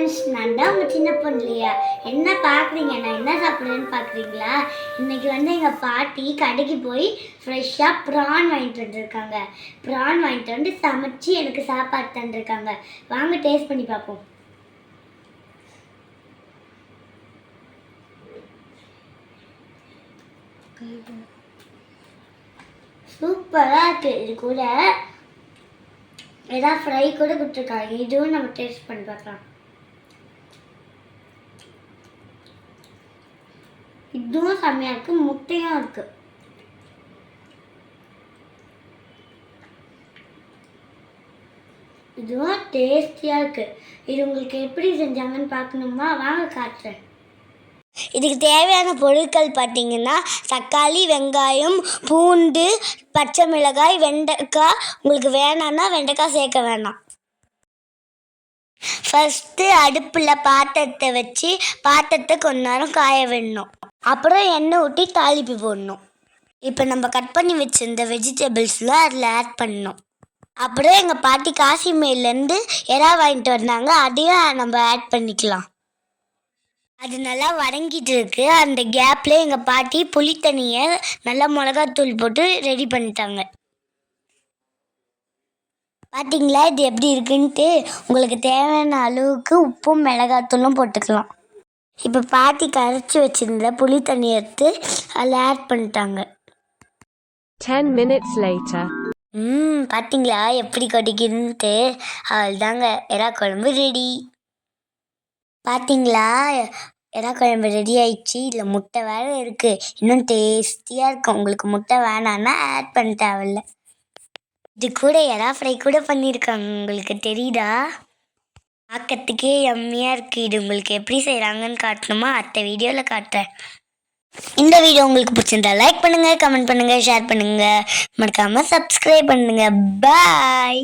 Friends, நான் தான் உங்கள் சின்ன பொண்ணு இல்லையா? என்ன பார்க்குறீங்க? நான் என்ன சாப்பிட்றேன்னு பார்க்குறீங்களா? இன்றைக்கி எங்கள் பாட்டி கடைக்கு போய் ஃப்ரெஷ்ஷாக ப்ரான் வாங்கிட்டு வந்துருக்காங்க. ப்ரான் வாங்கிட்டு வந்து சமைச்சு எனக்கு சாப்பாடு தந்துருக்காங்க. வாங்க டேஸ்ட் பண்ணி பார்ப்போம். சூப்பராக இருக்குது. இது கூட ஏதாவது ஃப்ரை கூட கொடுத்துருக்காங்க. இதுவும் நம்ம டேஸ்ட் பண்ணி பார்க்கலாம். இதுவும் செம்மையாக இருக்குது. முட்டையும் இருக்குது. இதுவும் டேஸ்டியாக இருக்குது. இது உங்களுக்கு எப்படி செஞ்சாங்கன்னு பார்க்கணுமா? வாங்க காட்டுறேன். இதுக்கு தேவையான பொருட்கள் பார்த்தீங்கன்னா, தக்காளி, வெங்காயம், பூண்டு, பச்சை மிளகாய், வெண்டைக்காய். உங்களுக்கு வேணான்னா வெண்டைக்காய் சேர்க்க வேணாம். ஃபஸ்ட்டு அடுப்பில் பாத்திரத்தை வச்சு பாத்திரத்தை கொஞ்ச நேரம் காய விடணும். அப்புறம் எண்ணெய் ஊற்றி தாளிப்பு போடணும். இப்போ நம்ம கட் பண்ணி வச்சிருந்த வெஜிடபிள்ஸ்லாம் அதில் ஆட் பண்ணணும். அப்புறம் எங்கள் பாட்டி காசிமேலேருந்து எறா வாங்கிட்டு வந்தாங்க. அதையும் நம்ம ஆட் பண்ணிக்கலாம். அது நல்லா வதங்கிட்டு இருக்கு. அந்த கேப்பில் எங்கள் பாட்டி புளி தண்ணியை நல்லா மிளகாத்தூள் போட்டு ரெடி பண்ணிட்டாங்க. பார்த்தீங்களா இது எப்படி இருக்குன்ட்டு? உங்களுக்கு தேவையான அளவுக்கு உப்பும் மிளகாத்தூளும் போட்டுக்கலாம். இப்போ பாட்டி கரைச்சி வச்சிருந்த புளி தண்ணி எடுத்து அதில் ஆட் பண்ணிட்டாங்க. 10 minutes later. பார்த்தீங்களா எப்படி கொதிக்குதுன்ட்டு? அவ்வளோதாங்க, எறா குழம்பு ரெடி. பார்த்தீங்களா, எறா குழம்பு ரெடி ஆயிடுச்சு. இதில் முட்டை வேறு இருக்குது. இன்னும் டேஸ்டியாக இருக்கும். உங்களுக்கு முட்டை வேணான்னா ஆட் பண்ண தேவையில்ல. இது கூட எறா ஃப்ரை கூட பண்ணியிருக்காங்க. உங்களுக்கு தெரியுதா? பார்க்கறதுக்கே யம்மியாக இருக்குது. இது உங்களுக்கு எப்படி செய்கிறாங்கன்னு காட்டணுமா? அடுத்த வீடியோவில் காட்டுறேன். இந்த வீடியோ உங்களுக்கு பிடிச்சிருந்தா லைக் பண்ணுங்கள், கமெண்ட் பண்ணுங்கள், ஷேர் பண்ணுங்கள். மறக்காமல் சப்ஸ்கிரைப் பண்ணுங்கள். பாய்.